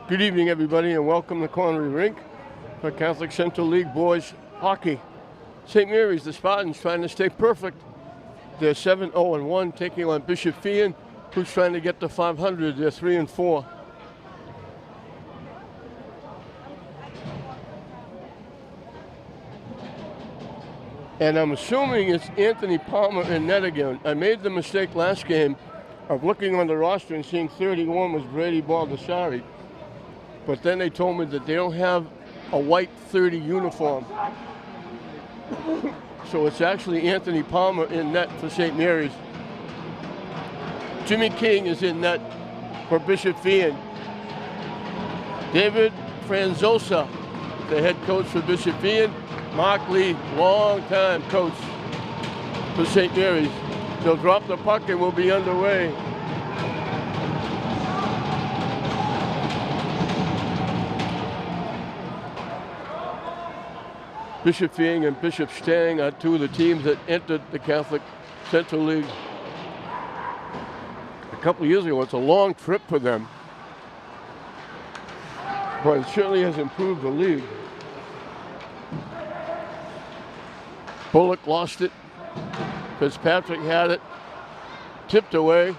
Good evening, everybody, and welcome to Connery Rink for Catholic Central League Boys Hockey. St. Mary's, the Spartans, trying to stay perfect. They're 7-0-1, taking on Bishop Feehan, who's trying to get to 500. They're 3-4. And I'm assuming it's Anthony Palmer in net again. I made the mistake last game of looking on the roster and seeing 31 was Brady Baldessari. But then they told me that they don't have a white 30 uniform. So it's actually Anthony Palmer in net for St. Mary's. Jimmy King is in net for Bishop Feehan. David Franzosa, the head coach for Bishop Feehan. Mark Lee, long-time coach for St. Mary's. They'll drop the puck and we'll be underway. Bishop Feehan and Bishop Stang are two of the teams that entered the Catholic Central League a couple of years ago. It's a long trip for them, but it certainly has improved the league. Bullock lost it. Fitzpatrick had it. Tipped away.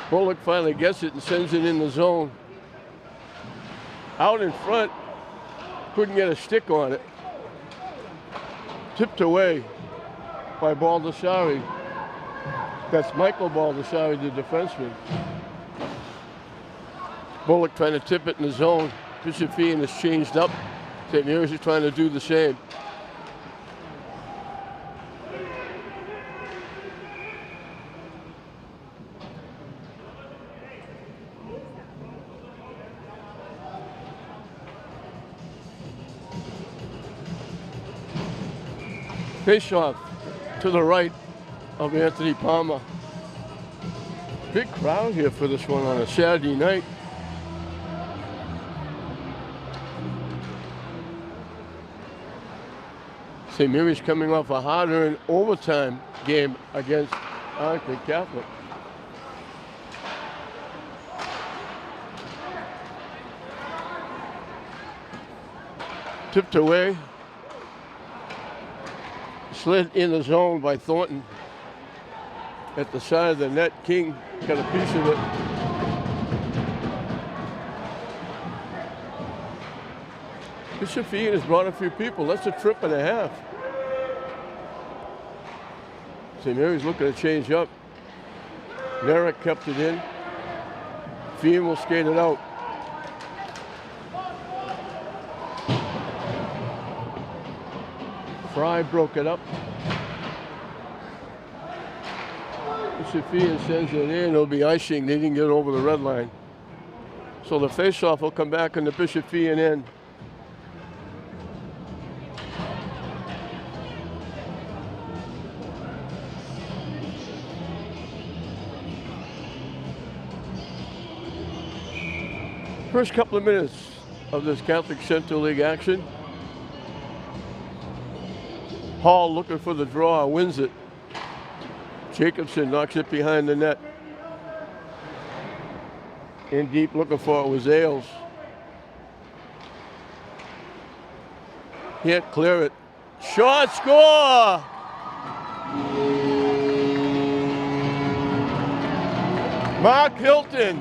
Bullock finally gets it and sends it in the zone. Out in front, couldn't get a stick on it. Tipped away by Baldessari. That's Michael Baldessari, the defenseman. Bullock trying to tip it in the zone. Bishop Feehan has changed up. St. Mary's is trying to do the same. Face-off to the right of Anthony Palmer. Big crowd here for this one on a Saturday night. St. Mary's coming off a hard-earned overtime game against Arlington Catholic. Tipped away. Slid in the zone by Thornton at the side of the net. King got a piece of it. Bishop Feehan has brought a few people. That's a trip and a half. St. Mary's looking to change up. Merrick kept it in. Feehan will skate it out. Fry broke it up. Bishop Feehan sends it in. It'll be icing. They didn't get over the red line. So the face-off will come back in the Bishop Feehan end. First couple of minutes of this Catholic Central League action. Hall looking for the draw, wins it. Jacobson knocks it behind the net. In deep looking for it was Ailes. Can't clear it. Shot, score! Mark Hilton.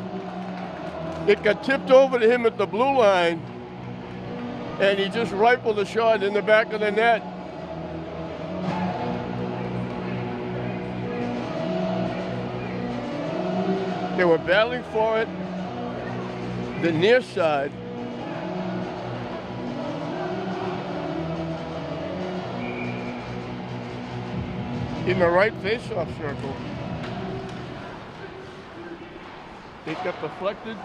It got tipped over to him at the blue line, and he just rifled the shot in the back of the net. They were battling for it, the near side. In the right face-off circle. It got deflected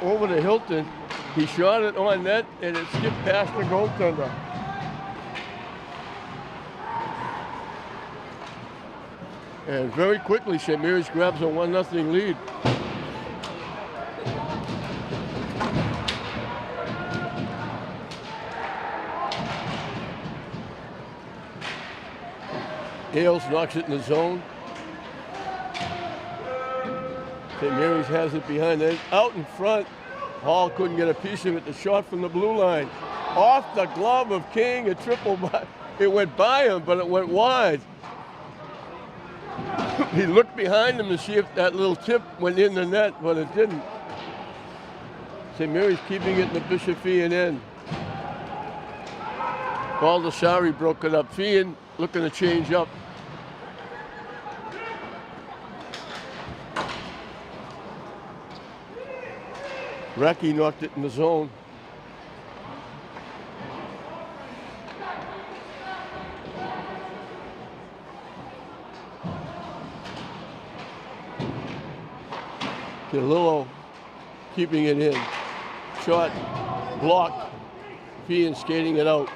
over to Hilton. He shot it on net and it skipped past the goaltender. And very quickly, St. Mary's grabs a 1-0 lead. Ailes knocks it in the zone. St. Mary's has it behind it. Out in front, Hall couldn't get a piece of it. The shot from the blue line. Off the glove of King, a triple by. It went by him, but it went wide. He looked behind him to see if that little tip went in the net, but it didn't. St. Mary's keeping it in the Bishop Feehan end. Baldessari broke it up. Feehan looking to change up. Recchi knocked it in the zone. Lillo keeping it in. Shot blocked. Feehan skating it out.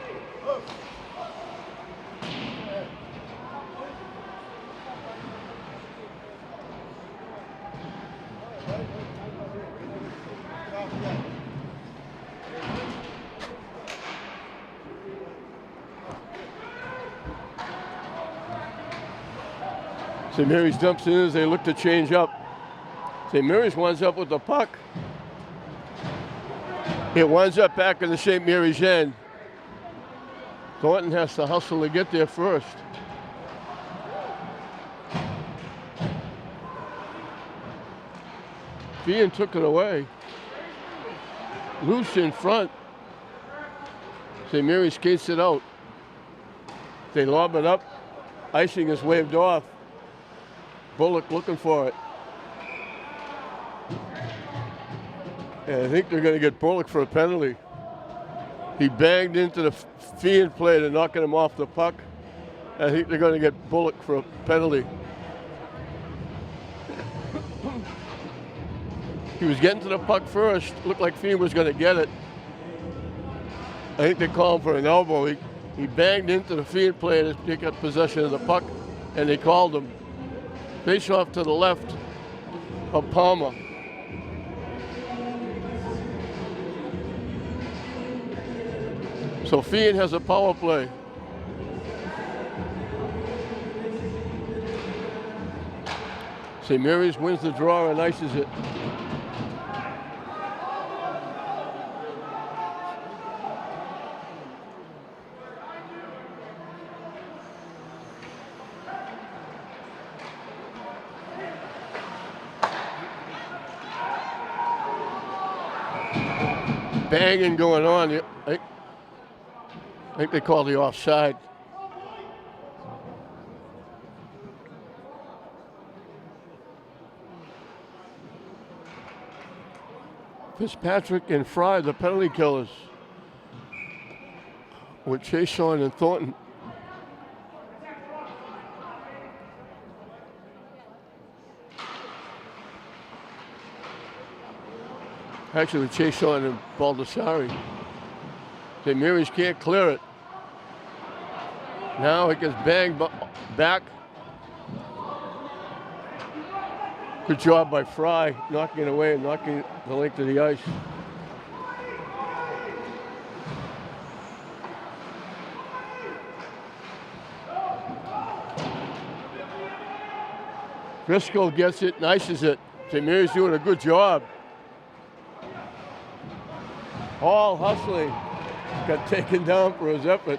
St. Mary's dumps in as they look to change up. St. Mary's winds up with the puck. It winds up back in the St. Mary's end. Thornton has to hustle to get there first. Feehan took it away. Loose in front. St. Mary's skates it out. They lob it up. Icing is waved off. Bullock looking for it. And I think they're going to get Bullock for a penalty. He banged into the Feehan play to knocking him off the puck. I think they're going to get Bullock for a penalty. He was getting to the puck first. Looked like Feehan was going to get it. I think they called him for an elbow. He banged into the Feehan player to pick up possession of the puck, and they called him. Face off to the left of Palmer. So Feehan has a power play. St. Mary's wins the draw and ices it. Banging going on. I think they call the offside. Fitzpatrick and Fry, the penalty killers, with Chason and Thornton. Actually, with Chason and Baldessari. St. Mary's can't clear it. Now it gets banged back. Good job by Fry, knocking it away and knocking the length of the ice. Driscoll gets it and ices it. St. Mary's doing a good job. Hall hustling, got taken down for his effort.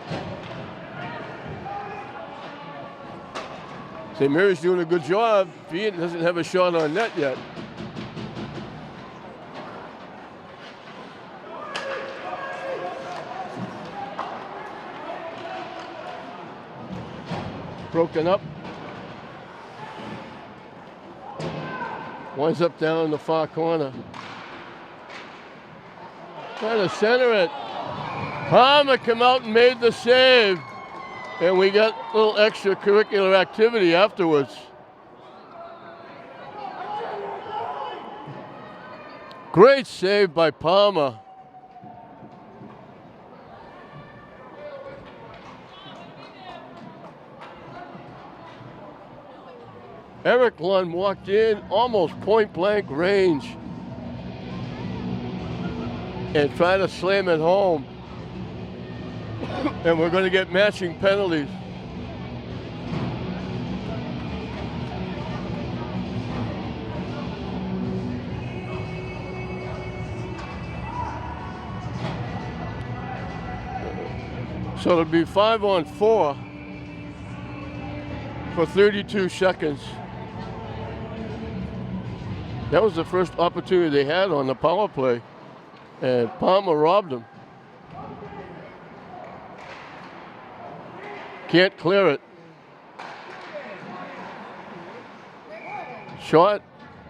St. Mary's doing a good job. Feehan doesn't have a shot on net yet. Broken up. Winds up down in the far corner. Trying to center it. Palmer came out and made the save. And we got a little extracurricular activity afterwards. Great save by Palmer. Eric Lund walked in almost point blank range and tried to slam it home. And we're going to get matching penalties. So it'll be 5-on-4 for 32 seconds. That was the first opportunity they had on the power play, and Palmer robbed them. Can't clear it. Shot.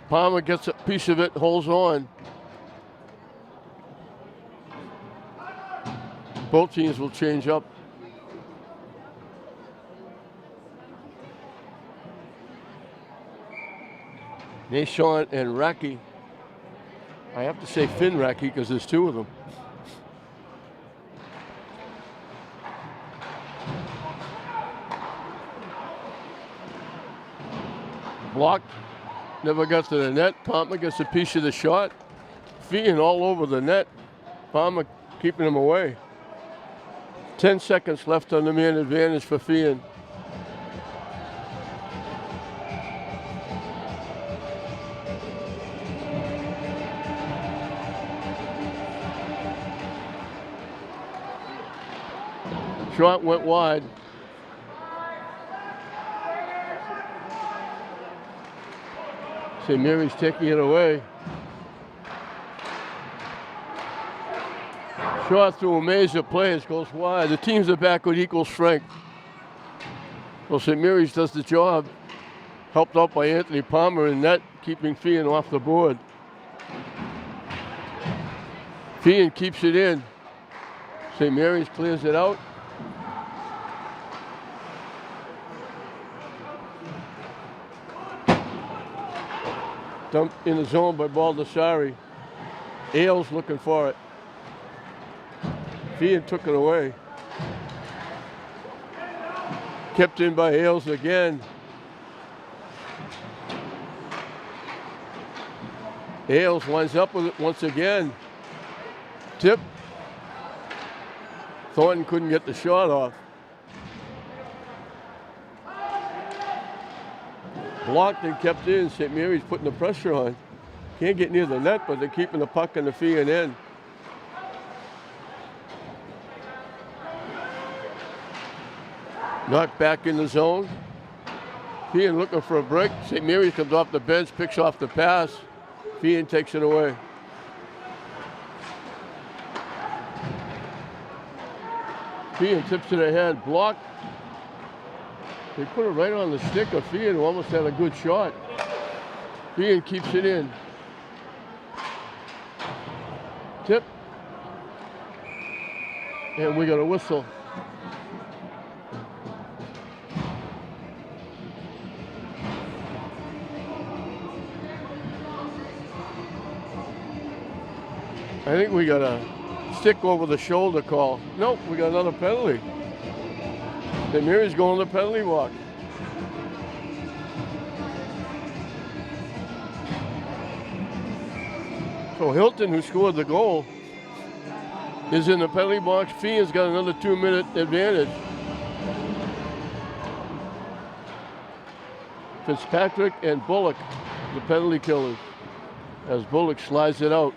Palmer gets a piece of it, holds on. Both teams will change up. Nashon and Racky. I have to say Finn Racky because there's two of them. Blocked. Never got to the net. Palmer gets a piece of the shot. Feehan all over the net. Palmer keeping him away. 10 seconds left on the man advantage for Feehan. Shot went wide. St. Mary's taking it away. Shot through a maze of players, goes wide. The teams are back with equal strength. Well, St. Mary's does the job. Helped out by Anthony Palmer in net, keeping Feehan off the board. Feehan keeps it in. St. Mary's clears it out. Dumped in the zone by Baldessari. Ailes looking for it. Feehan took it away. Kept in by Ailes again. Ailes winds up with it once again. Tip. Thornton couldn't get the shot off. Blocked and kept in. St. Mary's putting the pressure on. Can't get near the net, but they're keeping the puck in the Feehan end. Knocked back in the zone. Feehan looking for a break. St. Mary's comes off the bench, picks off the pass. Feehan takes it away. Feehan tips it ahead, blocked. They put it right on the stick of Feehan, who almost had a good shot. Feehan keeps it in. Tip. And we got a whistle. I think we got a stick over the shoulder call. Nope, we got another penalty. St. Mary's going to the penalty box. So Hilton, who scored the goal, is in the penalty box. Feehan's got another 2-minute advantage. Fitzpatrick and Bullock, the penalty killers, as Bullock slides it out.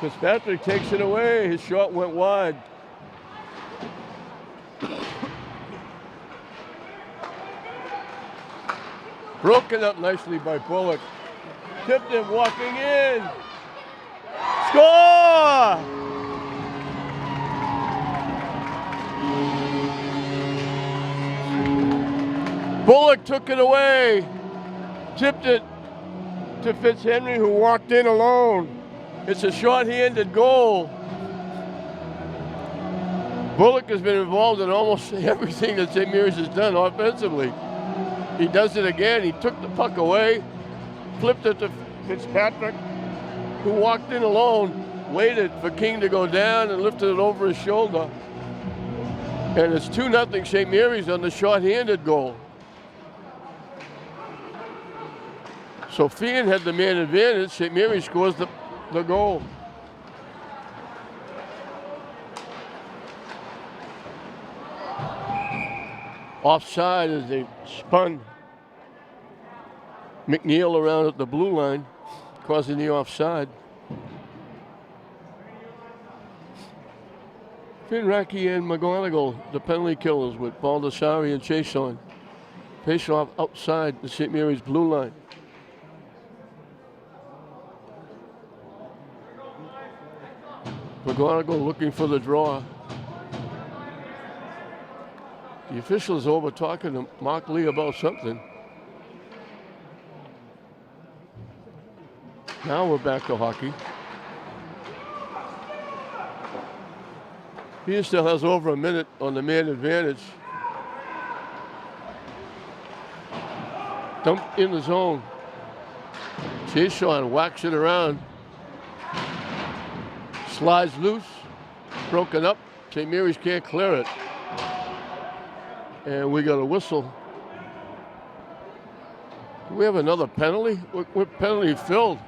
Fitzpatrick takes it away. His shot went wide. Broken up nicely by Bullock. Tipped him, walking in. Score! Bullock took it away. Tipped it to Fitzhenry, who walked in alone. It's a short-handed goal. Bullock has been involved in almost everything that St. Mary's has done offensively. He does it again. He took the puck away, flipped it to Fitzpatrick, who walked in alone, waited for King to go down and lifted it over his shoulder. And it's 2-0 St. Mary's on the short-handed goal. So Feehan had the man advantage. St. Mary's scores the goal. Offside as they spun McNeil around at the blue line, causing the offside. Finraki and McGonigal, the penalty killers, with Baldessari and Chason. Face off outside the St. Mary's blue line. McGonigal looking for the draw. The official is over talking to Mark Lee about something. Now we're back to hockey. He still has over a minute on the man advantage. Dumped in the zone. Chason whacks it around. Slides loose. Broken up. St. Mary's can't clear it. And we got a whistle. Do we have another penalty? What penalty filled?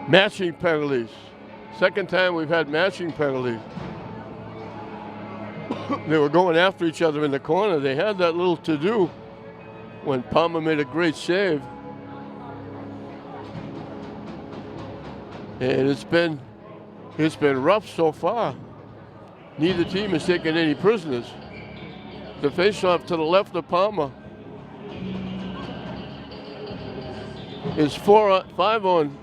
Matching penalties. Second time we've had matching penalties. They were going after each other in the corner. They had that little to-do when Palmer made a great save. And it's been rough so far. Neither team has taken any prisoners. The face-off to the left of Palmer is 5-on-4.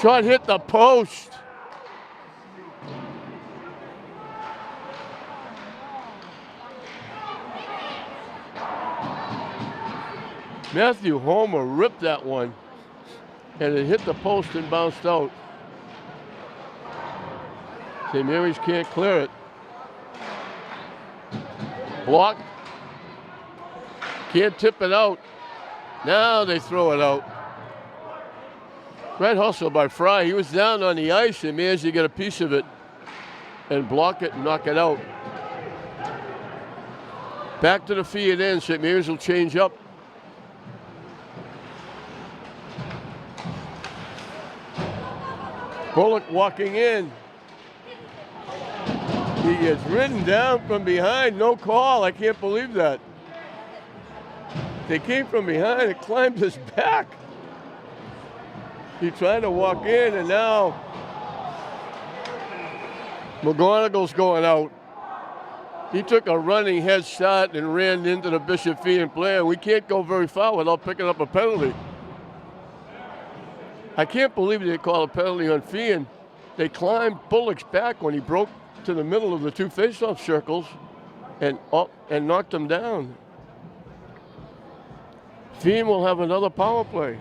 Shot hit the post. Matthew Homer ripped that one, and it hit the post and bounced out. St. Mary's can't clear it. Blocked. Can't tip it out. Now they throw it out. Great hustle by Fry. He was down on the ice and managed to get a piece of it and block it and knock it out. Back to the Feehan end. St. Mary's will change up. Bullock walking in. He gets ridden down from behind. No call. I can't believe that. They came from behind and climbed his back. He tried to walk in, and now McGonigal's going out. He took a running head start and ran into the Bishop Feehan player. We can't go very far without picking up a penalty. I can't believe they called a penalty on Feehan. They climbed Bullock's back when he broke to the middle of the two face-off circles and knocked him down. Feehan will have another power play.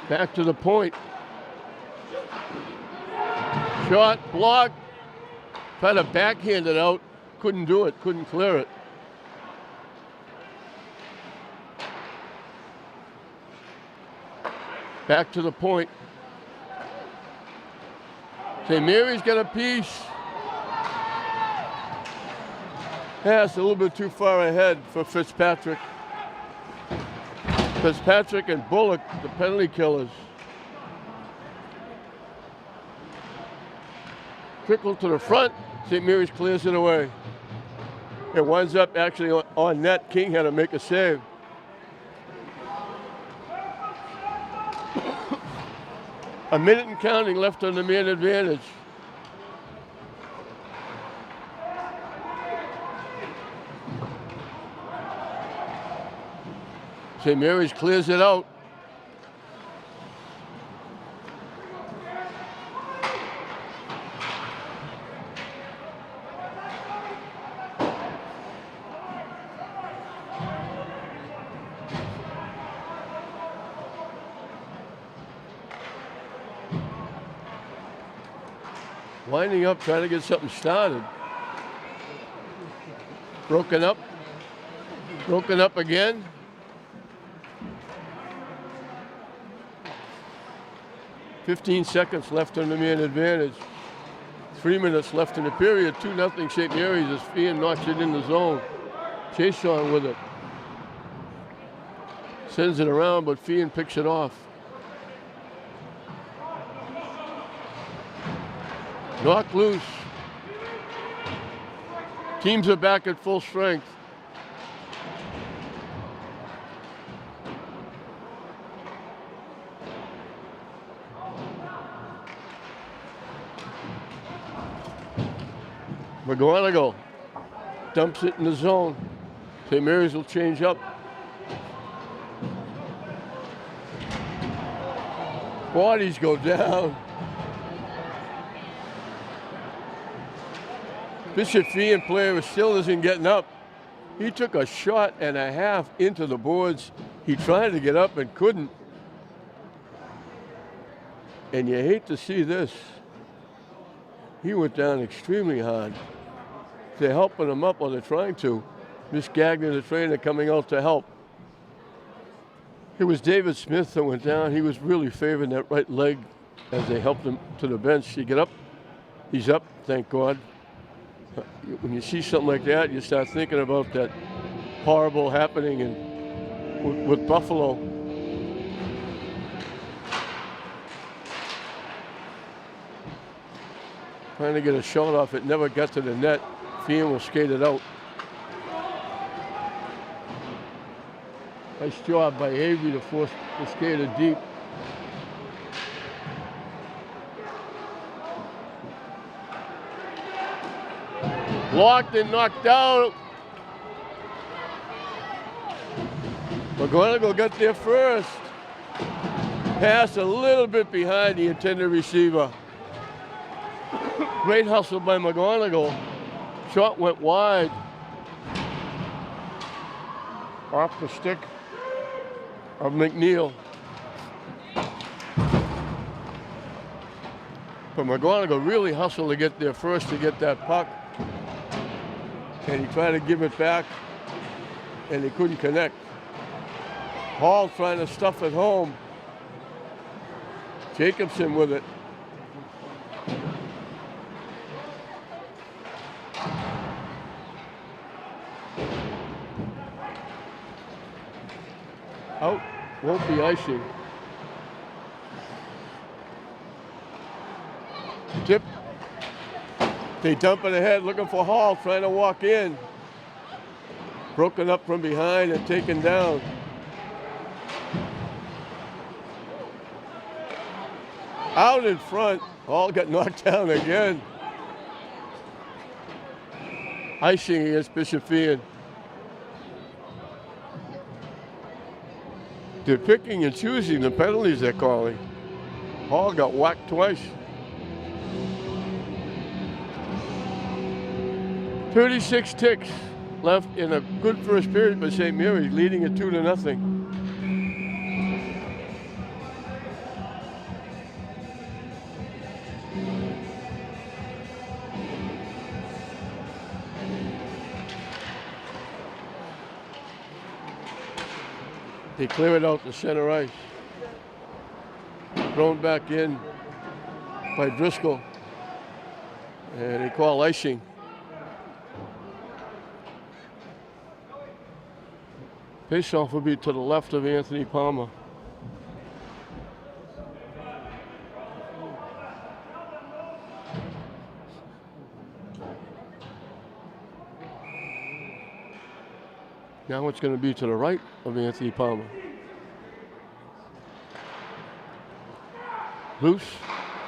Back to the point. Shot, block. Tried to backhand it out. Couldn't do it, couldn't clear it. Back to the point. St. Mary's got a piece. Yeah, it's a little bit too far ahead for Fitzpatrick. Fitzpatrick and Bullock, the penalty killers. Trickle to the front. St. Mary's clears it away. It winds up actually on net. King had to make a save. A minute and counting left on the man advantage. St. Mary's clears it out. Winding up, trying to get something started. Broken up. Broken up again. "15 seconds left on the man advantage. 3 minutes left in the period. 2-0 St. Mary's as Feehan knocks it in the zone. Chase on with it. Sends it around, but Feehan picks it off. Knocked loose. Teams are back at full strength. McGonigal dumps it in the zone. St. Mary's will change up. Bodies go down. Bishop Feehan player still isn't getting up. He took a shot and a half into the boards. He tried to get up and couldn't. And you hate to see this. He went down extremely hard. They're helping him up, or they're trying to. Miss Gagnon, the trainer, coming out to help. It was David Smith that went down. He was really favoring that right leg as they helped him to the bench. He get up. He's up, thank God. When you see something like that, you start thinking about that horrible happening with Buffalo. Trying to get a shot off, it never got to the net. Feehan will skate it out. Nice job by Avery to force the skater deep. Blocked and knocked down. McGonigal got there first. Pass a little bit behind the intended receiver. Great hustle by McGonigal. Shot went wide. Off the stick of McNeil. But McGonigal really hustled to get there first to get that puck. And he tried to give it back, and he couldn't connect. Hall trying to stuff it home. Jacobson with it. Out, won't be icing. Tip. They dump it ahead, looking for Hall, trying to walk in. Broken up from behind and taken down. Out in front, Hall got knocked down again. Icing against Bishop Feehan. They're picking and choosing the penalties they're calling. Hall got whacked twice. 36 ticks left in a good first period by St. Mary's, leading it 2-0. They clear it out to center ice. Thrown back in by Driscoll. And they call icing. Faceoff will be to the left of Anthony Palmer. Now it's going to be to the right of Anthony Palmer. Loose,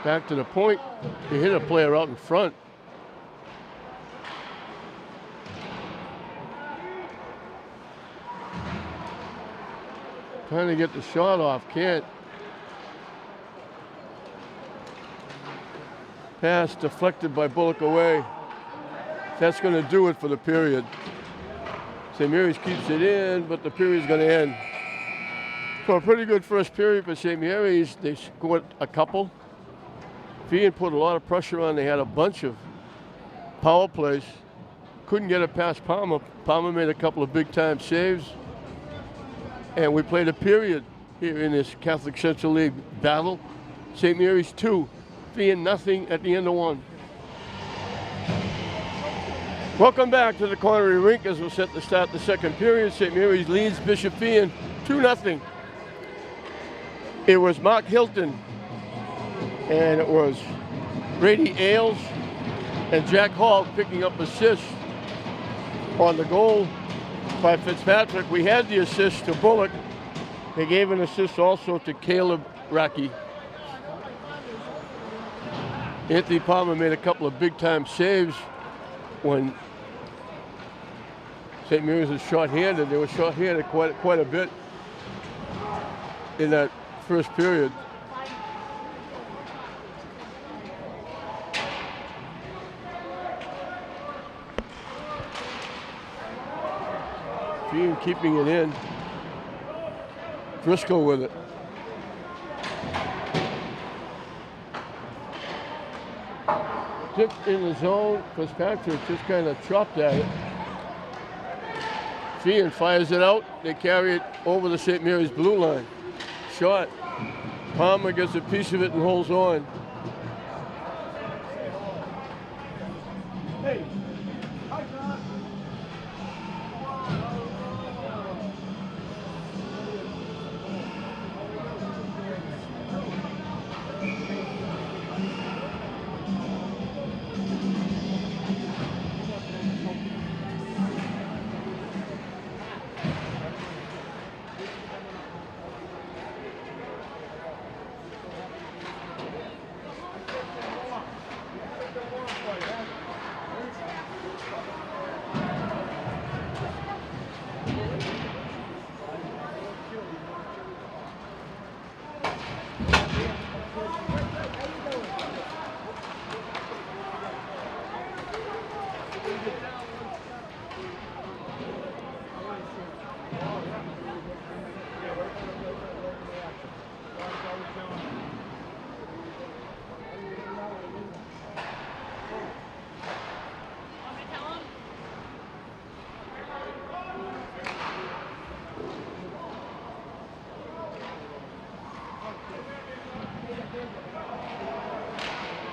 back to the point. He hit a player out in front. Trying to get the shot off, can't. Pass deflected by Bullock away. That's going to do it for the period. St. Mary's keeps it in, but the period's going to end. So a pretty good first period for St. Mary's. They scored a couple. Feehan put a lot of pressure on. They had a bunch of power plays. Couldn't get it past Palmer. Palmer made a couple of big-time saves. And we played a period here in this Catholic Central League battle. St. Mary's 2, Feehan 0 at the end of 1. Welcome back to the Connery Rink as we're set to start the second period. St. Mary's leads Bishop Feehan 2-0. It was Mark Hilton, and it was Brady Ailes and Jack Hall picking up assists on the goal by Fitzpatrick. We had the assist to Bullock. They gave an assist also to Caleb Racky. Anthony Palmer made a couple of big-time saves when St. Mary's was short-handed. They were short-handed quite a bit in that first period. Feehan keeping it in. Driscoll with it. Tipped in the zone. Fitzpatrick just kind of chopped at it. Feehan fires it out. They carry it over the St. Mary's blue line. Shot. Palmer gets a piece of it and holds on. Hey.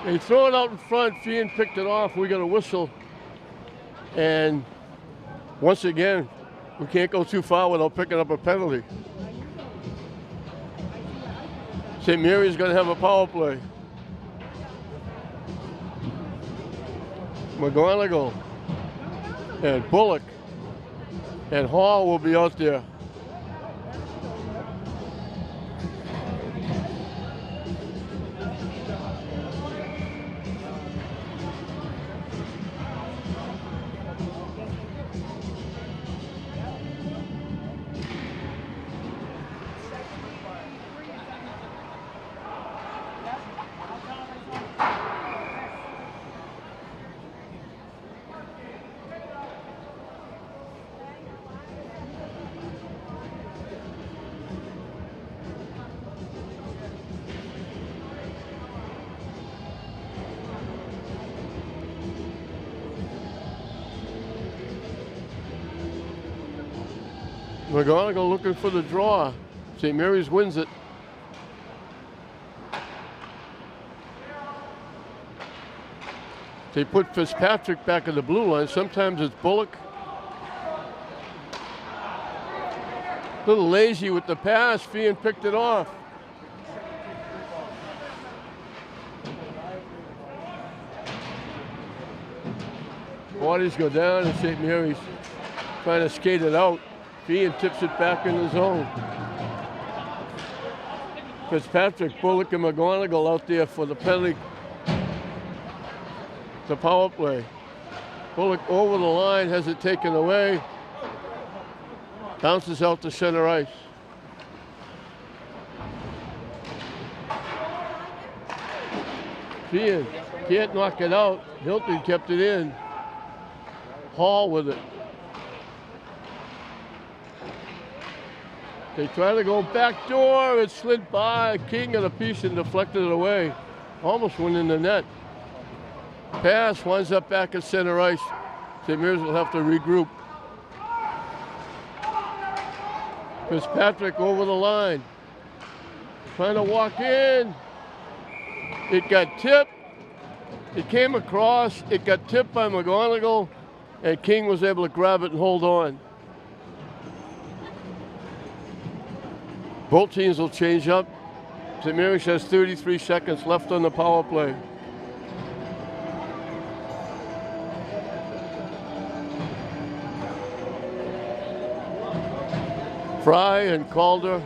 They throw it out in front. Feehan picked it off. We got a whistle. And once again, we can't go too far without picking up a penalty. St. Mary's going to have a power play. McGonigal and Bullock and Hall will be out there. McGonigal looking for the draw. St. Mary's wins it. They put Fitzpatrick back in the blue line. Sometimes it's Bullock. A little lazy with the pass. Feehan picked it off. Bodies go down and St. Mary's trying to skate it out. Feehan tips it back in the zone. Fitzpatrick, Bullock, and McGonigal out there for the penalty. The power play. Bullock over the line, has it taken away. Bounces out to center ice. Feehan can't knock it out. Hilton kept it in. Hall with it. They try to go back door. It slid by. King got a piece and deflected it away. Almost went in the net. Pass winds up back at center ice. St. Mary's will have to regroup. Fitzpatrick over the line. Trying to walk in. It got tipped. It came across. It got tipped by McGonigal. and King was able to grab it and hold on. Both teams will change up. St. Mary's has 33 seconds left on the power play. Fry and Calder.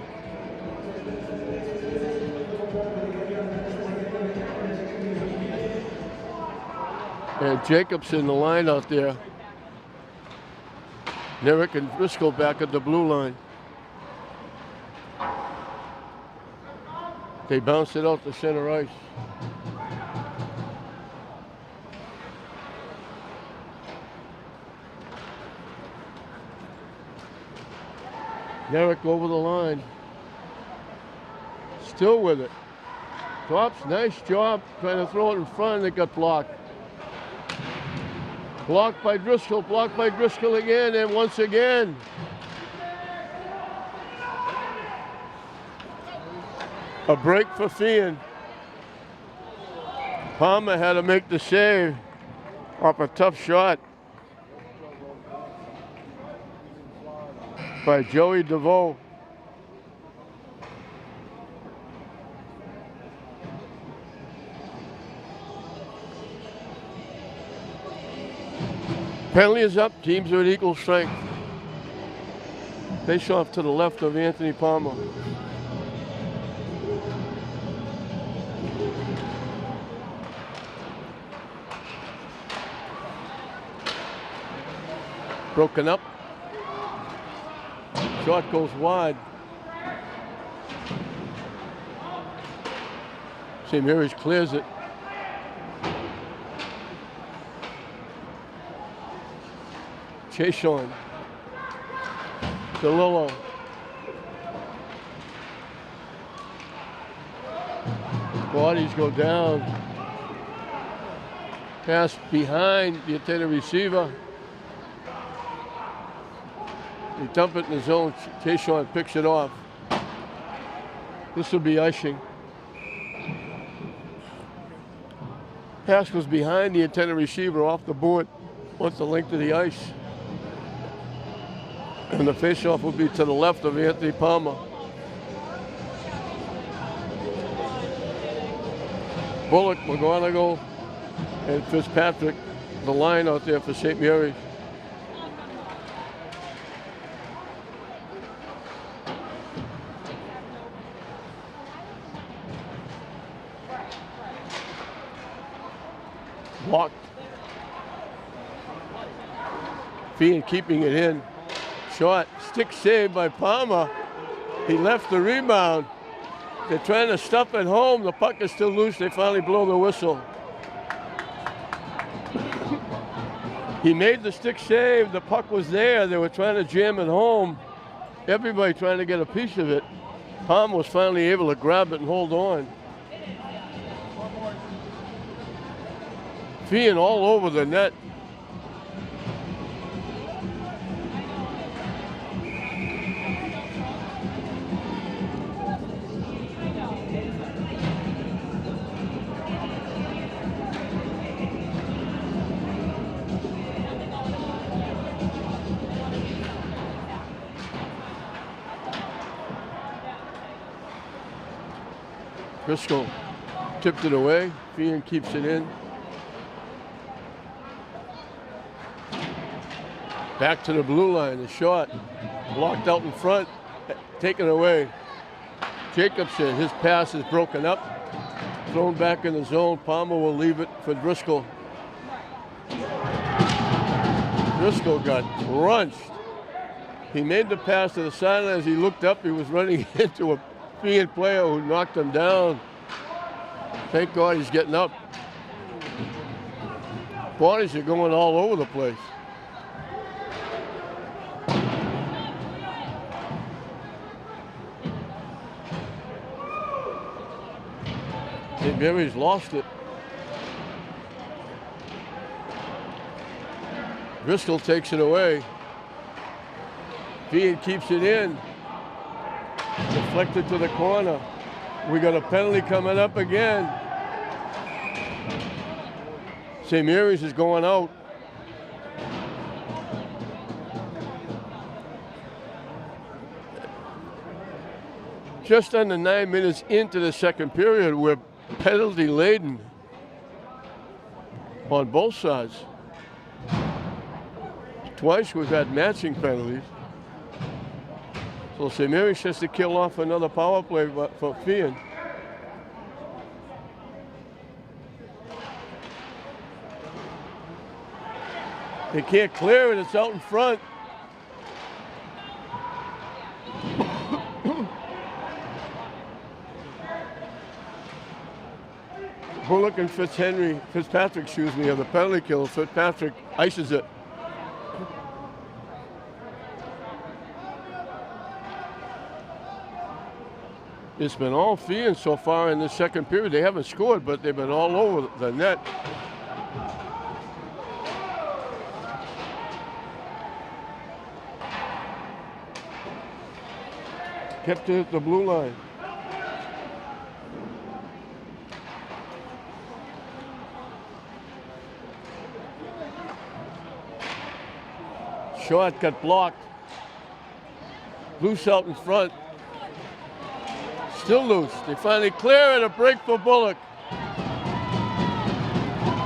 And Jacobs in the line out there. Nerrick and Driscoll back at the blue line. They bounced it out to center ice. Nerrick over the line. Still with it. Drops, nice job trying to throw it in front, and it got blocked. Blocked by Driscoll again, and once again. A break for Feehan. Palmer had to make the save off a tough shot by Joey DeVoe. Penalty is up. Teams are at equal strength. Face off to the left of Anthony Palmer. Broken up. Shot goes wide. St. Mary's clears it. Chase on. DeLillo. Bodies go down. Pass behind the intended receiver. They dump it in the zone. Tayshawn picks it off. This will be icing. Pass goes behind the intended receiver off the board. What's the length of the ice? And the faceoff will be to the left of Anthony Palmer. Bullock, McGonigal, and Fitzpatrick, the line out there for St. Mary's. Blocked. Feehan keeping it in. Shot, stick save by Palmer. He left the rebound. They're trying to stuff it home. The puck is still loose. They finally blow the whistle. He made the stick save. The puck was there. They were trying to jam it home. Everybody trying to get a piece of it. Palmer was finally able to grab it and hold on. Feehan all over the net. Driscoll tipped it away. Feehan keeps it in. Back to the blue line. The shot blocked out in front, taken away. Jacobson, his pass is broken up. Thrown back in the zone. Palmer will leave it for Driscoll. Driscoll got crunched. He made the pass to the sideline. As he looked up, he was running into a Feehan player who knocked him down. Thank God he's getting up. Bodies are going all over the place. St. Mary's lost it. Driscoll takes it away. Feehan keeps it in. Deflected to the corner. We got a penalty coming up again. St. Mary's is going out. just under 9 minutes into the second period. We're penalty laden on both sides. Twice we've had matching penalties. So St. Mary's has to kill off another power play for Feehan. They can't clear it, it's out in front. Bullock and Fitzpatrick, excuse me, are the penalty kill. Fitzpatrick ices it. It's been all Feehan so far in the second period. They haven't scored, but they've been all over the net. Kept it at the blue line. Shot got blocked. Loose out in front. Still loose. They finally clear it. A break for Bullock.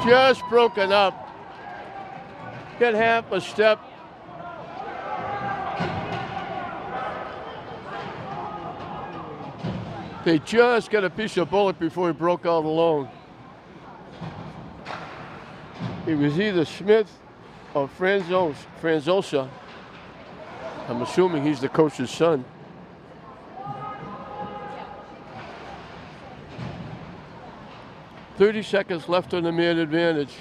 Just broken up. Get half a step. They just got a piece of Bullock before he broke out alone. It was either Smith or Franzosa. I'm assuming he's the coach's son. "30 seconds left on the man advantage.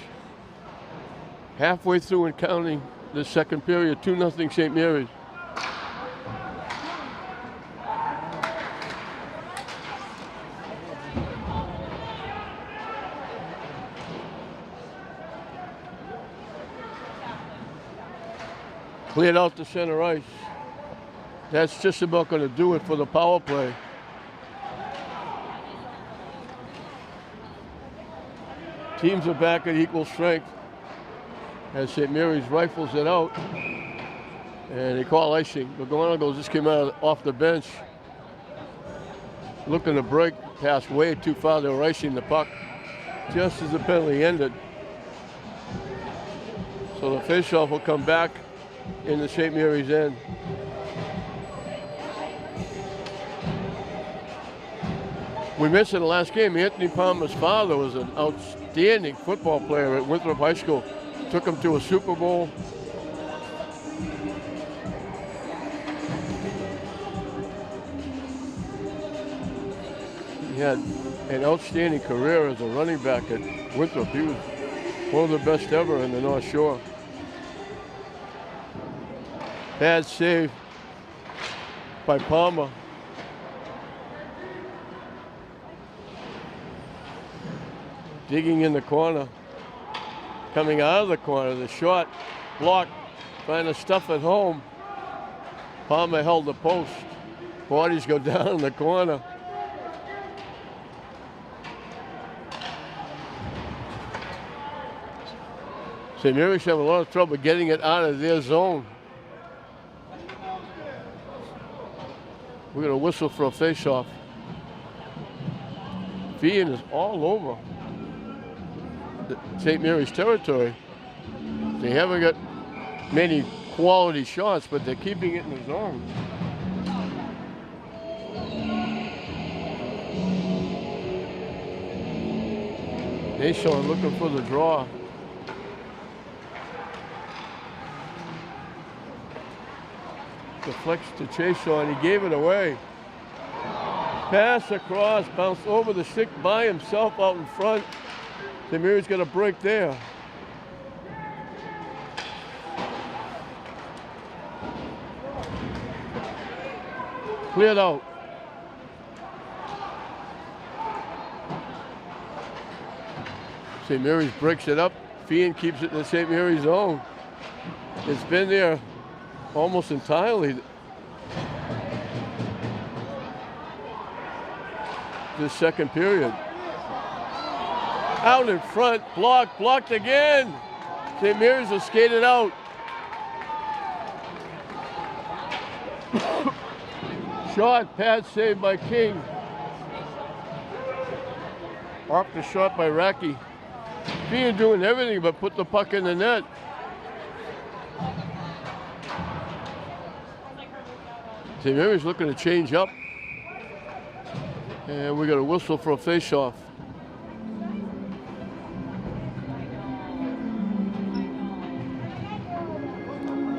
Halfway through and counting the second period, 2-0 St. Mary's. Cleared out to center ice. That's just about going to do it for the power play. Teams are back at equal strength as St. Mary's rifles it out. And they call icing. McGonigal just came out off the bench. Looking to break, pass way too far. They were icing the puck just as the penalty ended. So the faceoff will come back in the St. Mary's end. We mentioned the last game, Anthony Palmer's father was an outstanding football player at Winthrop High School. Took him to a Super Bowl. He had an outstanding career as a running back at Winthrop. He was one of the best ever in the North Shore. Bad save by Palmer. Digging in the corner. Coming out of the corner, the shot blocked, trying to stuff it home. Palmer held the post. Bodies go down in the corner. St. Mary's have a lot of trouble getting it out of their zone. We're going to whistle for a face-off. Feehan is all over St. Mary's territory. They haven't got many quality shots, but they're keeping it in the zone. Nashon looking for the draw. Deflects to Chason, he gave it away. Pass across, bounced over the stick by himself out in front. St. Mary's got a break there. Cleared out. St. Mary's breaks it up. Feehan keeps it in the St. Mary's zone. It's been there almost entirely this second period. Out in front, blocked again. St. Mary's will skate it out. Shot, pad saved by King. Off the shot by Racky. Feehan doing everything but put the puck in the net. St. Mary's looking to change up. And we got a whistle for a face-off.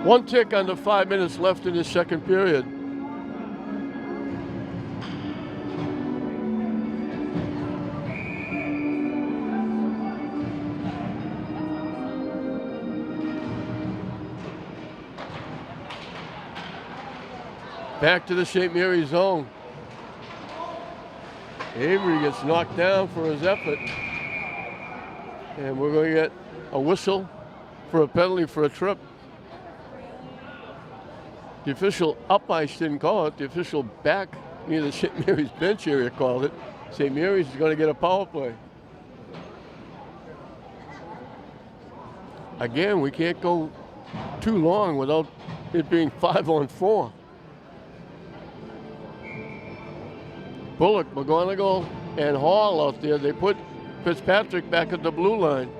One tick under 5 minutes left in the second period. Back to the St. Mary's zone. Avery gets knocked down for his effort. And we're going to get a whistle for a penalty for a trip. The official up ice didn't call it. The official back near the St. Mary's bench area called it. St. Mary's is going to get a power play. Again, we can't go too long without it being 5-on-4. Bullock, McGonigal, and Hall out there. They put Fitzpatrick back at the blue line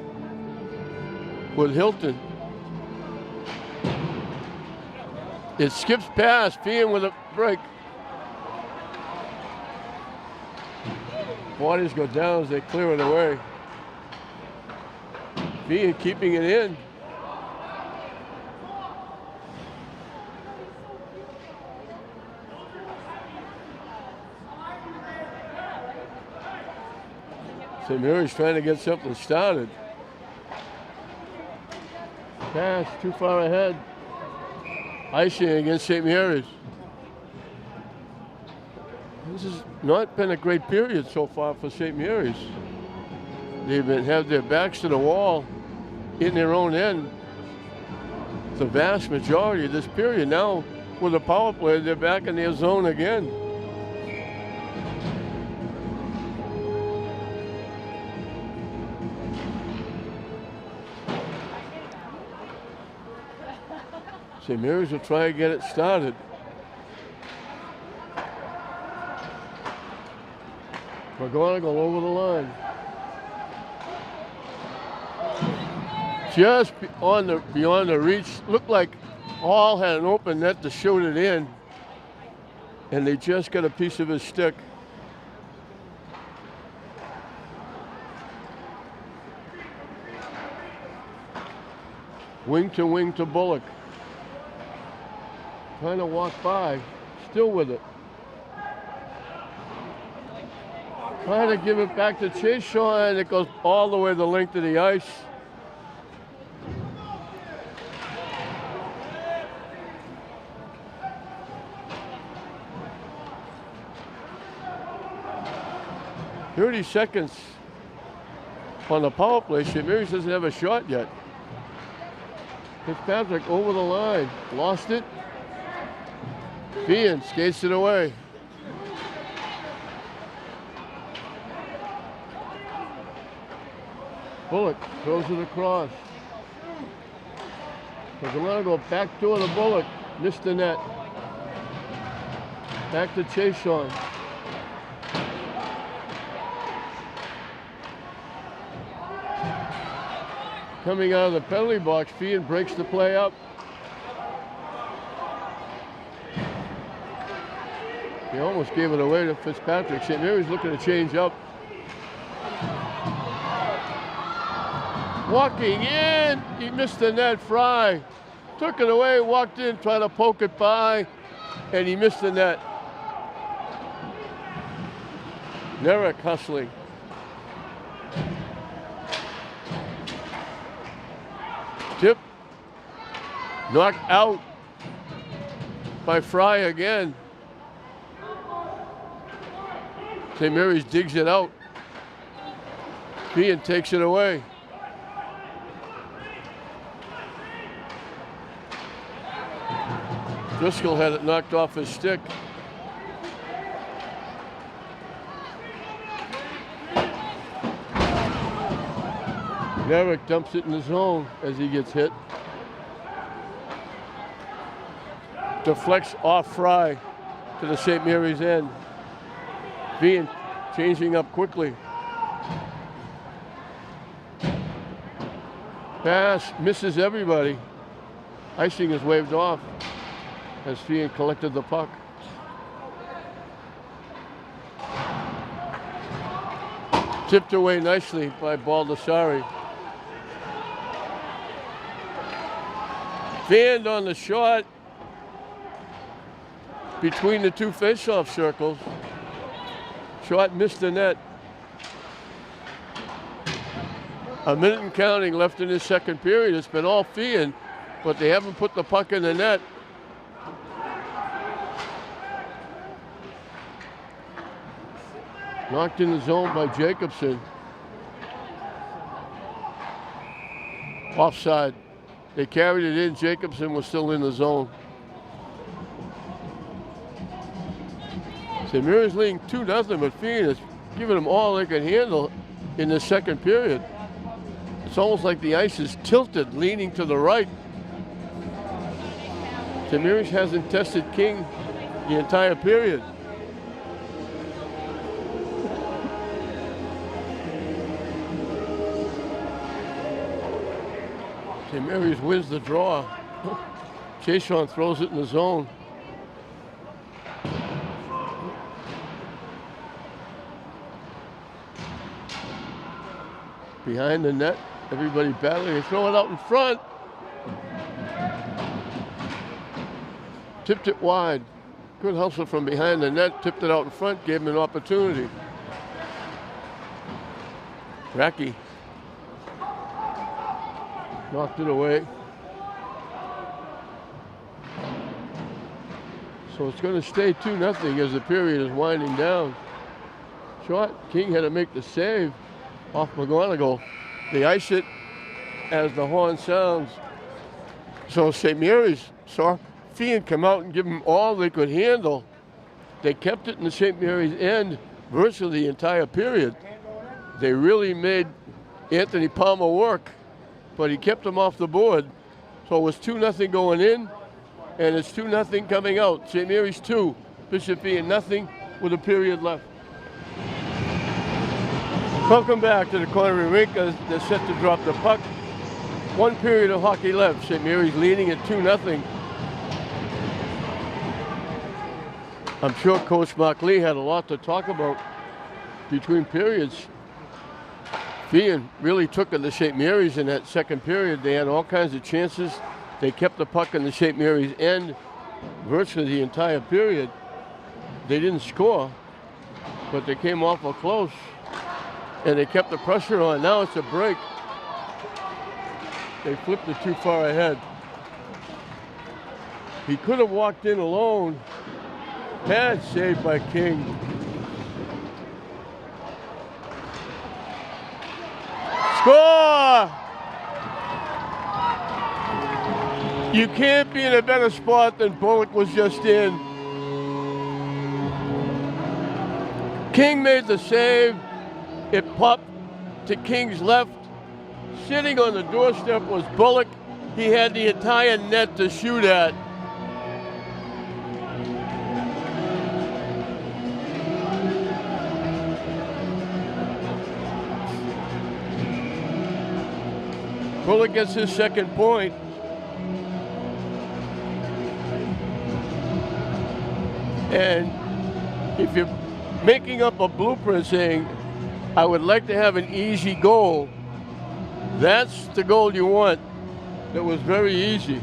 with Hilton. It skips past Feehan with a break. Bodies go down as they clear it away. Feehan keeping it in. St. Mary's trying to get something started. Pass too far ahead. Icing against St. Mary's. This has not been a great period so far for St. Mary's. They've had their backs to the wall in their own end the vast majority of this period. Now, with a power play, they're back in their zone again. St. Mary's will try and get it started. McGonigal over the line. Just beyond the reach. Looked like Hall had an open net to shoot it in. And they just got a piece of his stick. Wing to Bullock. Trying to walk by, still with it. Trying to give it back to Chase-Shaw, and it goes all the way the length of the ice. "30 seconds on the power play. St. Mary's doesn't have a shot yet. Fitzpatrick over the line, lost it. Feehan skates it away. Bullock throws it across. McGonigal back door to Bullock, missed the net. Back to Chase-Shaw. Coming out of the penalty box, Feehan breaks the play up. He almost gave it away to Fitzpatrick. St. Mary's looking to change up. Walking in, he missed the net. Fry took it away, walked in, tried to poke it by, and he missed the net. Nerek hustling. Tip. Knocked out by Fry again. St. Mary's digs it out. Feehan takes it away. Driscoll had it knocked off his stick. Nerek dumps it in the zone as he gets hit. Deflects off Fry. to the St. Mary's end. Feehan changing up quickly. Pass misses everybody. Icing is waved off as Feehan collected the puck. Tipped away nicely by Baldessari. Feehan on the shot between the two face-off circles. Shot missed the net. A minute and counting left in this second period. It's been all Feehan, but they haven't put the puck in the net. Knocked in the zone by Jacobson. Offside. They carried it in. Jacobson was still in the zone. St. Mary's leading 2-0, but Feehan is giving them all they can handle in the second period. It's almost like the ice is tilted, leaning to the right. St. Mary's hasn't tested King the entire period. St. Mary's wins the draw. Chason throws it in the zone. Behind the net, everybody battling. They throw it out in front. Tipped it wide. Good hustle from behind the net. Tipped it out in front. Gave him an opportunity. Racky knocked it away. So it's going to stay 2-0 as the period is winding down. Shot. King had to make the save off McGonigal. They ice it as the horn sounds. So St. Mary's saw Feehan come out and give them all they could handle. They kept it in the St. Mary's end virtually the entire period. They really made Anthony Palmer work, but he kept them off the board. So it was 2-0 going in, and it's 2-0 coming out. St. Mary's 2, Bishop Feehan nothing with a period left. Welcome back to the corner rink as they're set to drop the puck. One period of hockey left. St. Mary's leading at 2-0. I'm sure Coach Mark Lee had a lot to talk about between periods. Feehan really took it to St. Mary's in that second period. They had all kinds of chances. They kept the puck in the St. Mary's end virtually the entire period. They didn't score, but they came awful close. And they kept the pressure on. Now it's a break. They flipped it too far ahead. He could have walked in alone. Bad save by King. Score! You can't be in a better spot than Bullock was just in. King made the save. It popped to King's left. Sitting on the doorstep was Bullock. He had the entire net to shoot at. Bullock gets his second point. And if you're making up a blueprint saying, I would like to have an easy goal, that's the goal you want. That was very easy.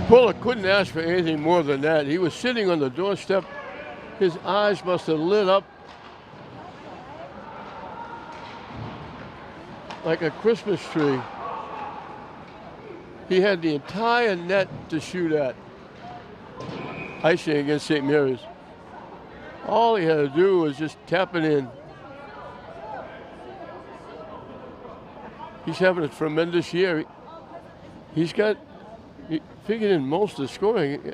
Bullock couldn't ask for anything more than that. He was sitting on the doorstep. His eyes must have lit up like a Christmas tree. He had the entire net to shoot at. Icing against St. Mary's. All he had to do was just tap it in. He's having a tremendous year. He figured in most of the scoring.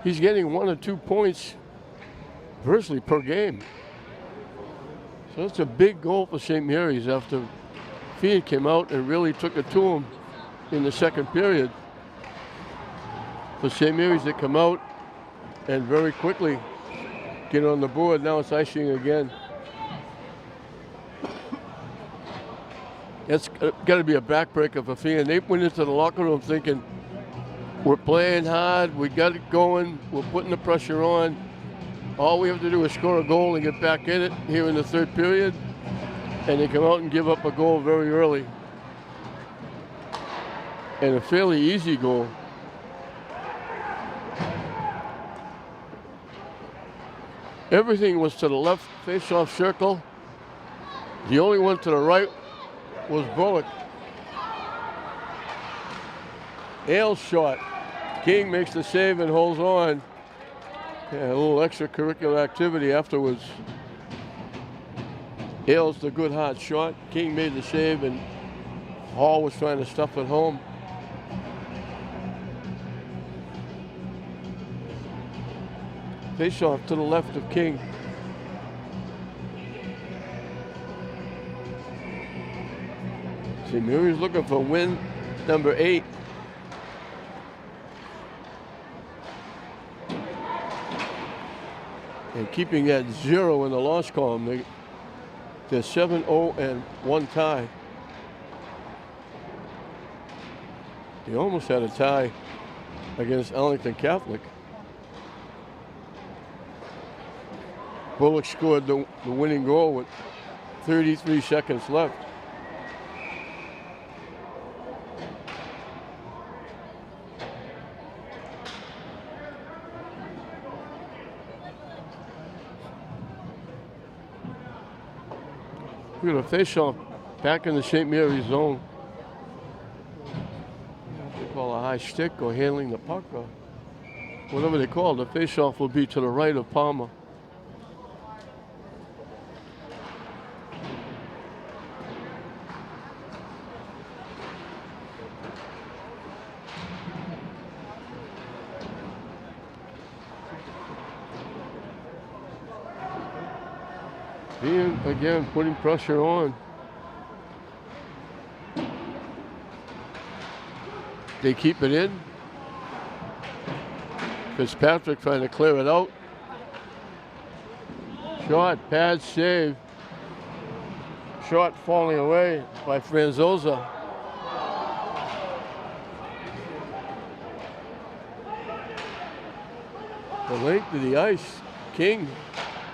He's getting 1 or 2 points virtually per game. So it's a big goal for St. Mary's after Feehan came out and really took it to him in the second period. For St. Mary's to come out and very quickly get on the board. Now it's icing again. It's got to be a backbreaker for Feehan. They went into the locker room thinking, we're playing hard, we got it going, we're putting the pressure on. All we have to do is score a goal and get back in it here in the third period. And they come out and give up a goal very early. And a fairly easy goal. Everything was to the left face-off circle. The only one to the right was Bullock. Ailes shot. King makes the save and holds on. Yeah, a little extracurricular activity afterwards. Ailes the good hard shot. King made the save and Hall was trying to stuff it home. Face off to the left of King. St. Mary's looking for win number 8. And keeping that 0 in the loss column. They're 7-0 and 1 tie. They almost had a tie against Ellington Catholic. Bullock scored the winning goal with 33 seconds left. We're going to face off back in the St. Mary's zone. They call a high stick or handling the puck or whatever they call it. The face-off will be to the right of Palmer. Feehan again putting pressure on. They keep it in. Fitzpatrick trying to clear it out. Shot, pad, save. Shot falling away by Franzosa. The length of the ice, King.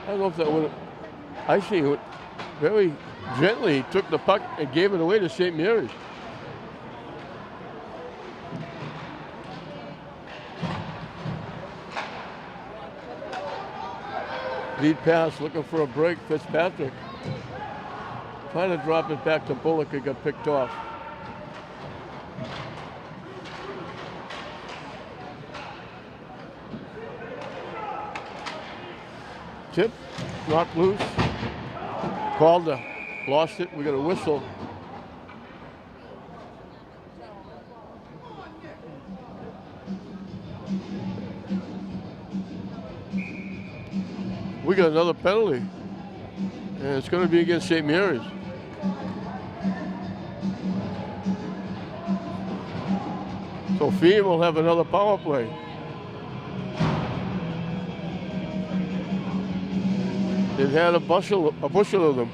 I don't know if that would have. Icing very gently took the puck and gave it away to St. Mary's. Lead pass looking for a break, Fitzpatrick. Trying to drop it back to Bullock, it got picked off. Tip, knocked loose. Calder lost it. We got a whistle. We got another penalty. And it's going to be against St. Mary's. So Feehan will have another power play. They've had a bushel of them.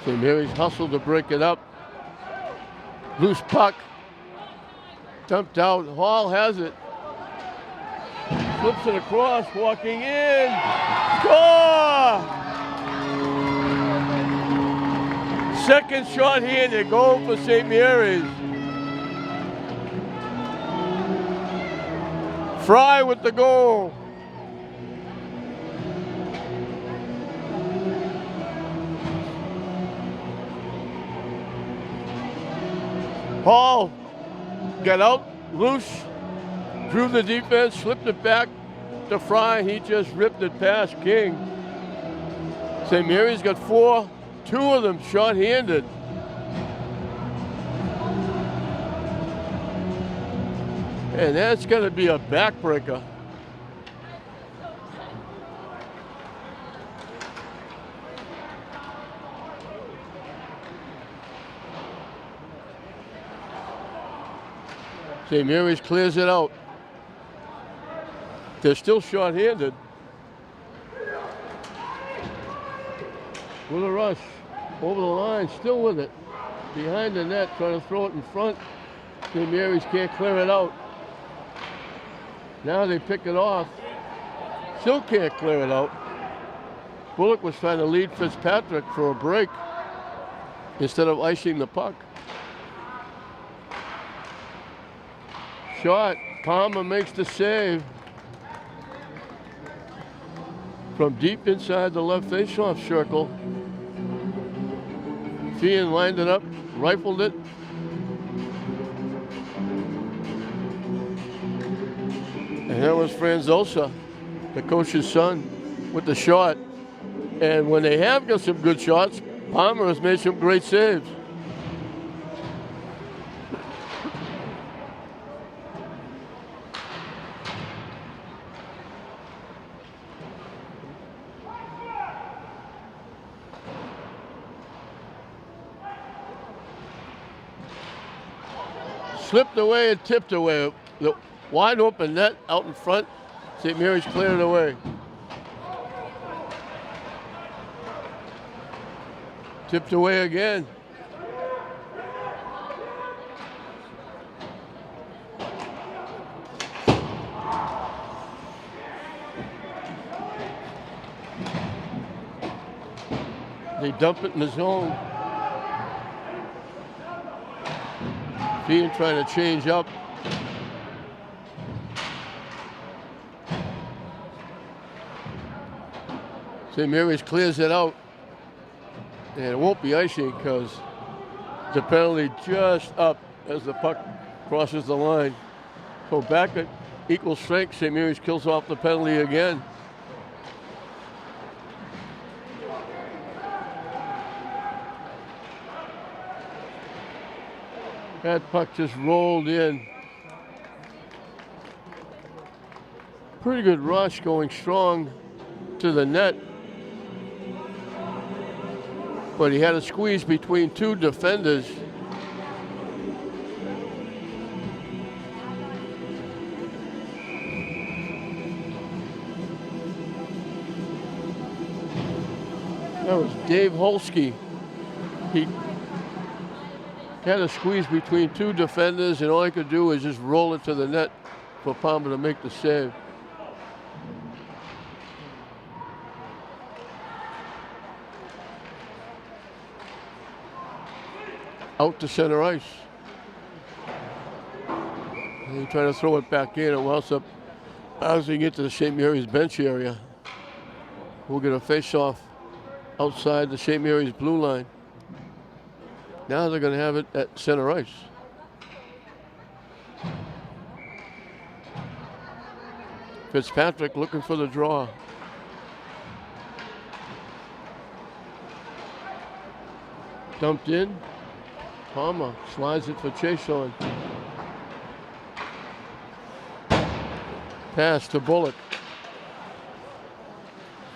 St. Mary's hustled to break it up. Loose puck. Dumped out. Hall has it. Flips it across, walking in. Score! Second shot here, they go for St. Mary's. Fry with the goal. Hall got out, loose, drew the defense, slipped it back to Fry. He just ripped it past King. St. Mary's got 4, 2 of them short-handed. And that's going to be a backbreaker. St. Mary's clears it out. They're still short-handed. With a rush. Over the line, still with it. Behind the net, trying to throw it in front. St. Mary's can't clear it out. Now they pick it off. Still can't clear it out. Bullock was trying to lead Fitzpatrick for a break instead of icing the puck. Shot. Palmer makes the save. From deep inside the left faceoff circle. Feehan lined it up, rifled it. And there was Franzosa, the coach's son, with the shot. And when they have got some good shots, Palmer has made some great saves. Slipped away and tipped away. The wide open net out in front. St. Mary's cleared it away. Tipped away again. They dump it in the zone. Feehan trying to change up. St. Mary's clears it out. And it won't be icing because the penalty just up as the puck crosses the line. So back at equal strength, St. Mary's kills off the penalty again. That puck just rolled in. Pretty good rush going strong to the net. But he had a squeeze between 2 defenders. That was Dave Holsky. He had a squeeze between 2 defenders, and all he could do was just roll it to the net for Palmer to make the save. Out to center ice. And he tried to throw it back in. It wound up bouncing into the St. Mary's bench area. We'll get a face-off outside the St. Mary's blue line. Now they're going to have it at center ice. Fitzpatrick looking for the draw. Dumped in. Palmer slides it for Chason. Pass to Bullock.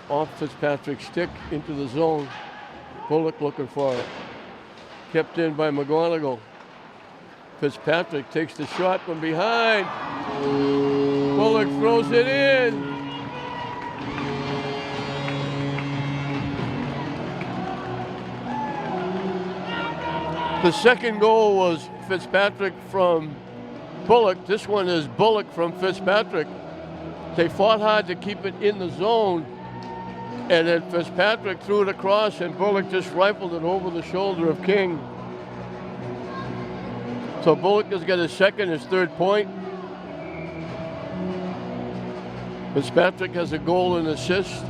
Off Fitzpatrick's stick into the zone. Bullock looking for it. Kept in by McGonigal. Fitzpatrick takes the shot from behind. Bullock throws it in. The second goal was Fitzpatrick from Bullock. This one is Bullock from Fitzpatrick. They fought hard to keep it in the zone. And then Fitzpatrick threw it across, and Bullock just rifled it over the shoulder of King. So Bullock has got his second, his 3rd point. Fitzpatrick has a goal and assist.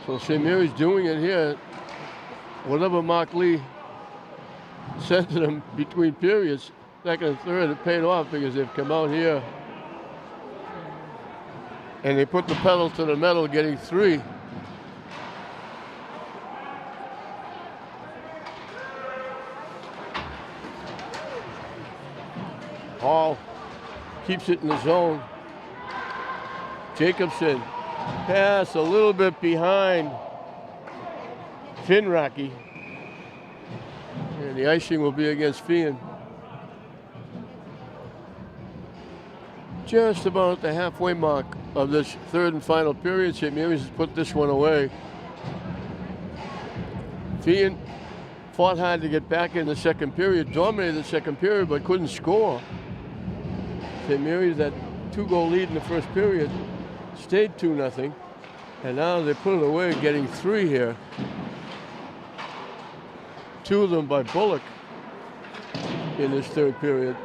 So St. Mary's doing it here. Whatever Mark Lee said to them between periods, second and third, it paid off because they've come out here and they put the pedal to the metal, getting 3. Hall keeps it in the zone. Jacobson pass a little bit behind Finraki. And the icing will be against Feehan. Just about the halfway mark of this third and final period. St. Mary's has put this one away. Feehan fought hard to get back in the second period, dominated the second period, but couldn't score. St. Mary's, that 2-goal lead in the first period, stayed 2-0, and now they put it away, getting 3 here. 2 of them by Bullock in this third period.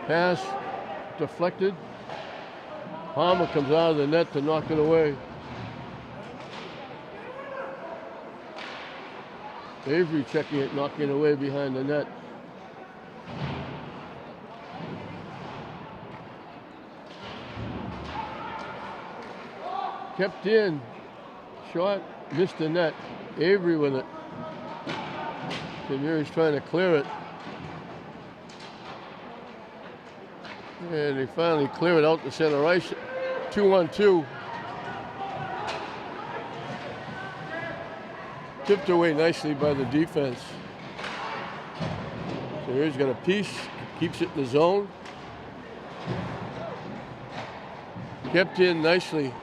Pass deflected. Palmer comes out of the net to knock it away. Avery checking it, knocking it away behind the net. Kept in. Shot, missed the net. Avery with it. St. Mary's trying to clear it. And they finally clear it out to center ice. 2-on-2. Tipped away nicely by the defense. So here's got a piece, keeps it in the zone. Kept in nicely.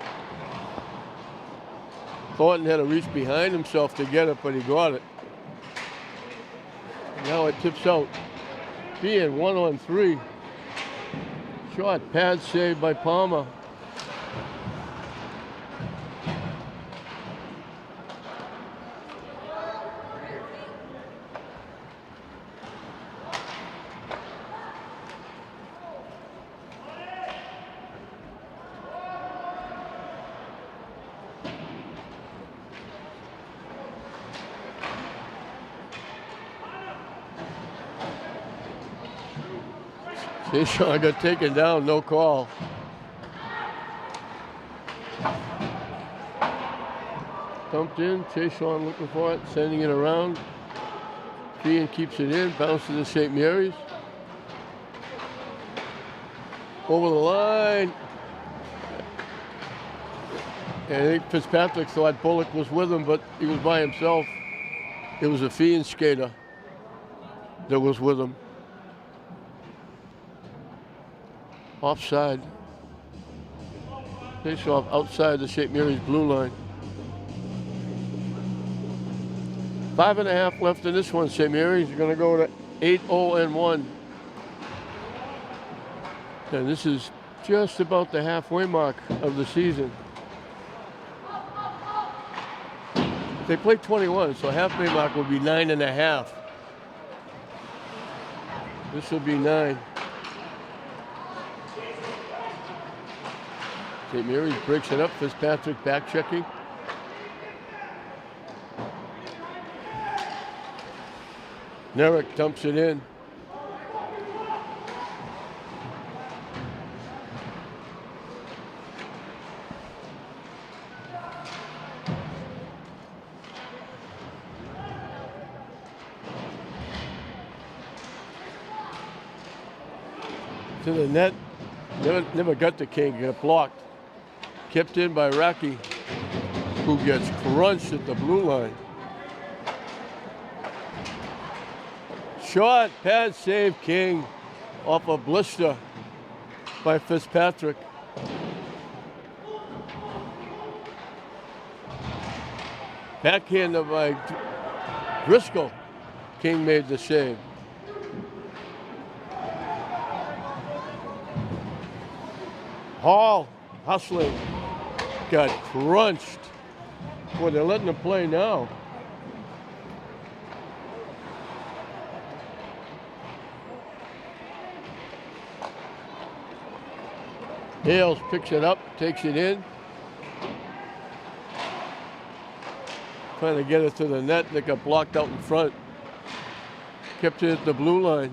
Thornton had to reach behind himself to get it, but he got it. Now it tips out. Feehan 1-on-3. Shot, pad saved by Palmer. Feehan got taken down, no call. Dumped in, Feehan looking for it, sending it around. Feehan keeps it in, bounces to St. Mary's. Over the line. And I think Fitzpatrick thought Bullock was with him, but he was by himself. It was a Feehan skater that was with him. Offside. Face off outside the St. Mary's blue line. 5.5 left in this one. St. Mary's are going to go to 8-0-1. And this is just about the halfway mark of the season. They play 21, so halfway mark will be 9.5. This will be 9. St. Mary's breaks it up. Fitzpatrick back checking. Nerrick dumps it in. To the net. Never got the King. Got blocked. Kept in by Raki, who gets crunched at the blue line. Shot, pad save, King, off a blister by Fitzpatrick. Backhander by Driscoll. King made the save. Hall hustling. Got crunched Well, they're letting them play now. Hales picks it up, takes it in. Trying to get it to the net that got blocked out in front. Kept it at the blue line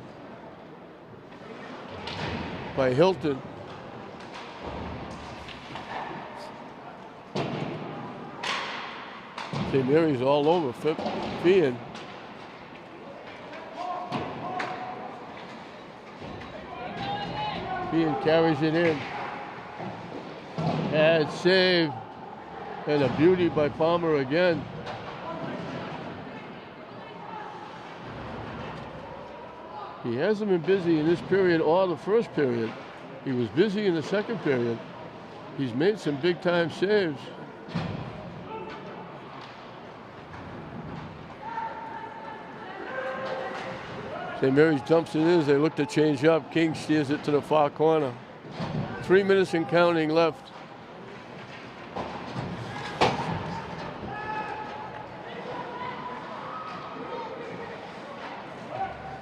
by Hilton. St. Mary's all over Feehan. Feehan carries it in. Bad save. And a beauty by Palmer again. He hasn't been busy in this period or the first period. He was busy in the second period. He's made some big time saves. St. Mary's dumps it in as they look to change up. King steers it to the far corner. 3 minutes and counting left.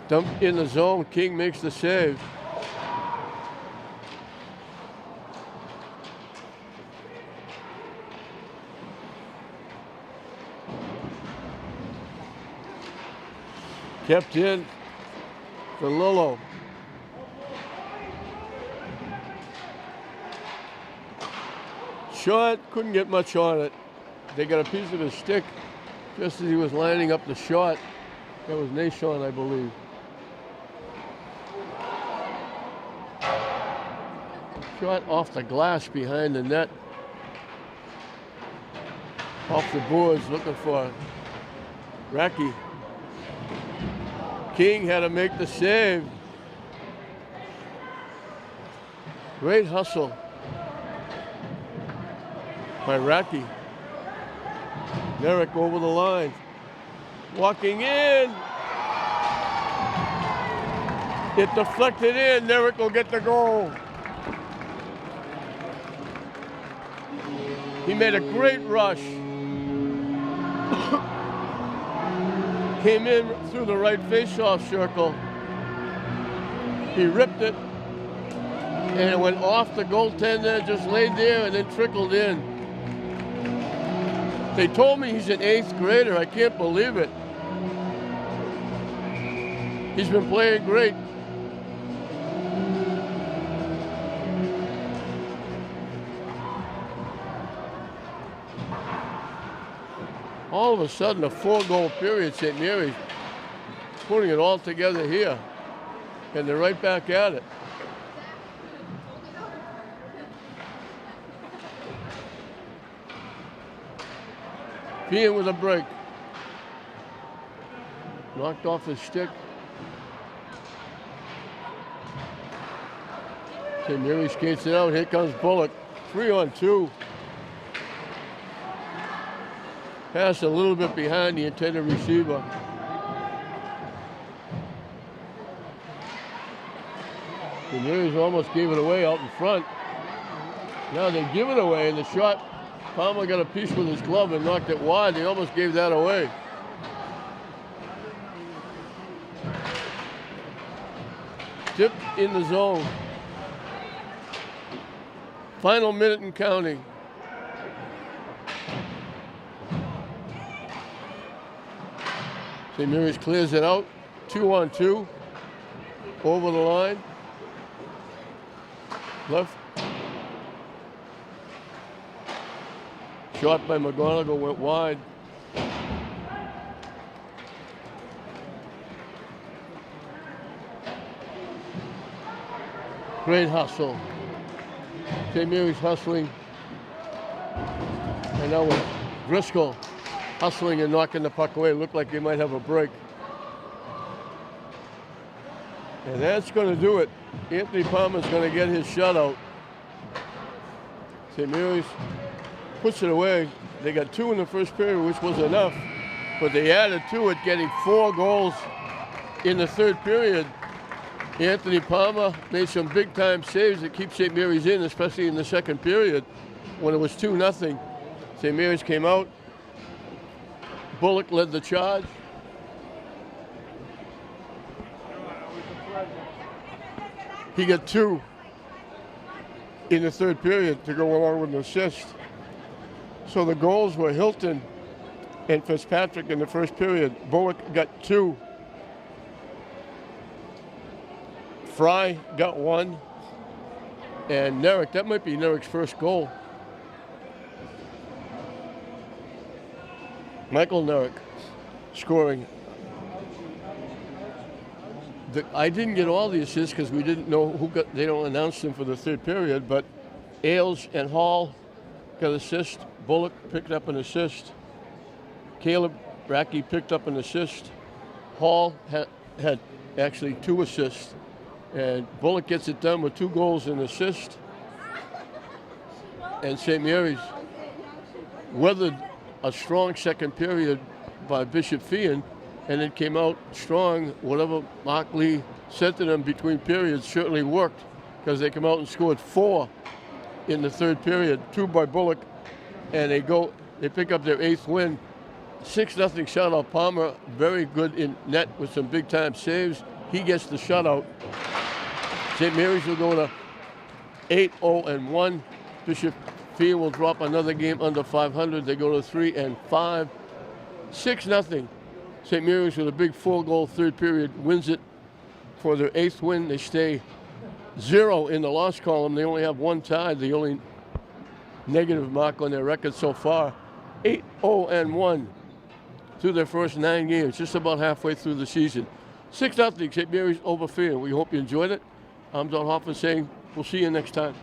Dump in the zone. King makes the save. Kept in for Lillo. Shot, couldn't get much on it. They got a piece of his stick just as he was lining up the shot. That was Nashon, I believe. Shot off the glass behind the net. Off the boards, looking for Racky. King had to make the save. Great hustle by Racky. Merrick over the line. Walking in. It deflected in. Merrick will get the goal. He made a great rush. Came in through the right face-off circle. He ripped it, and it went off the goaltender, just laid there, and then trickled in. They told me he's an 8th grader. I can't believe it. He's been playing great. All of a sudden, a 4-goal period, St. Mary's putting it all together here. And they're right back at it. Feehan with a break. Knocked off his stick. St. Mary's skates it out. Here comes Bullock. 3-on-2. Pass a little bit behind the intended receiver. The Mary's almost gave it away out in front. Now they give it away, and the shot, Palmer got a piece with his glove and knocked it wide. They almost gave that away. Tip in the zone. Final minute and counting. St. Mary's clears it out, 2-on-2, over the line, left. Shot by McGonigal went wide. Great hustle. St. Mary's hustling. And now with Driscoll hustling and knocking the puck away. Looked like they might have a break. And that's going to do it. Anthony Palmer's going to get his shutout. St. Mary's puts it away. They got 2 in the first period, which was enough. But they added to it, getting 4 goals in the third period. Anthony Palmer made some big-time saves that keep St. Mary's in, especially in the second period when it was 2-0. St. Mary's came out, Bullock led the charge. He got 2 in the third period to go along with an assist. So the goals were Hilton and Fitzpatrick in the first period. Bullock got 2. Fry got 1. And Nerrick, that might be Nerrick's first goal. Michael Nerrick scoring. I didn't get all the assists because we didn't know who got, they don't announce them for the third period, but Ailes and Hall got assists. Bullock picked up an assist. Caleb Racky picked up an assist. Hall had actually 2 assists. And Bullock gets it done with 2 goals and assist. And St. Mary's weathered a strong second period by Bishop Feehan, and it came out strong. Whatever Mark Lee said to them between periods certainly worked, because they come out and scored 4 in the third period, 2 by Bullock, and they pick up their 8th win. 6-0 shutout. Palmer very good in net with some big time saves. He gets the shutout. St. Mary's will go to 8-0-1. Bishop Feehan will drop another game under 500. They go to 3-5. 6-0. St. Mary's with a big 4-goal third period wins it for their 8th win. They stay 0 in the loss column. They only have 1 tie, the only negative mark on their record so far. 8-0-1 through their first 9 games, just about halfway through the season. 6-0 St. Mary's over Feehan. We hope you enjoyed it. I'm Don Hoffman saying we'll see you next time.